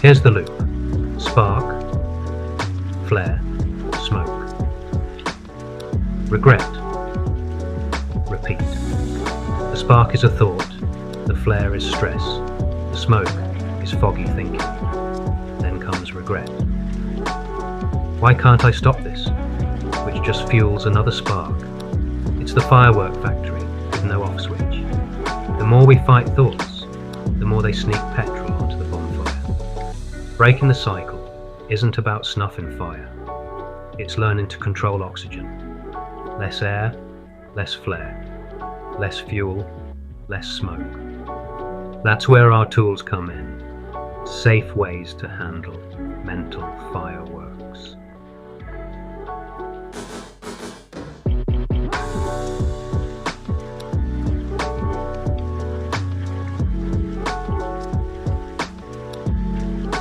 Here's the loop. Spark, flare, smoke. Regret. Repeat. The spark is a thought, the flare is stress, the smoke is foggy thinking. Then comes regret. Why can't I stop this? Which just fuels another spark. It's the firework factory with no off switch. The more we fight thoughts, the more they sneak petrol onto the bonfire. Breaking the cycle isn't about snuffing fire. It's learning to control oxygen. Less air, less flare. Less fuel, less smoke. That's where our tools come in. Safe ways to handle mental fireworks.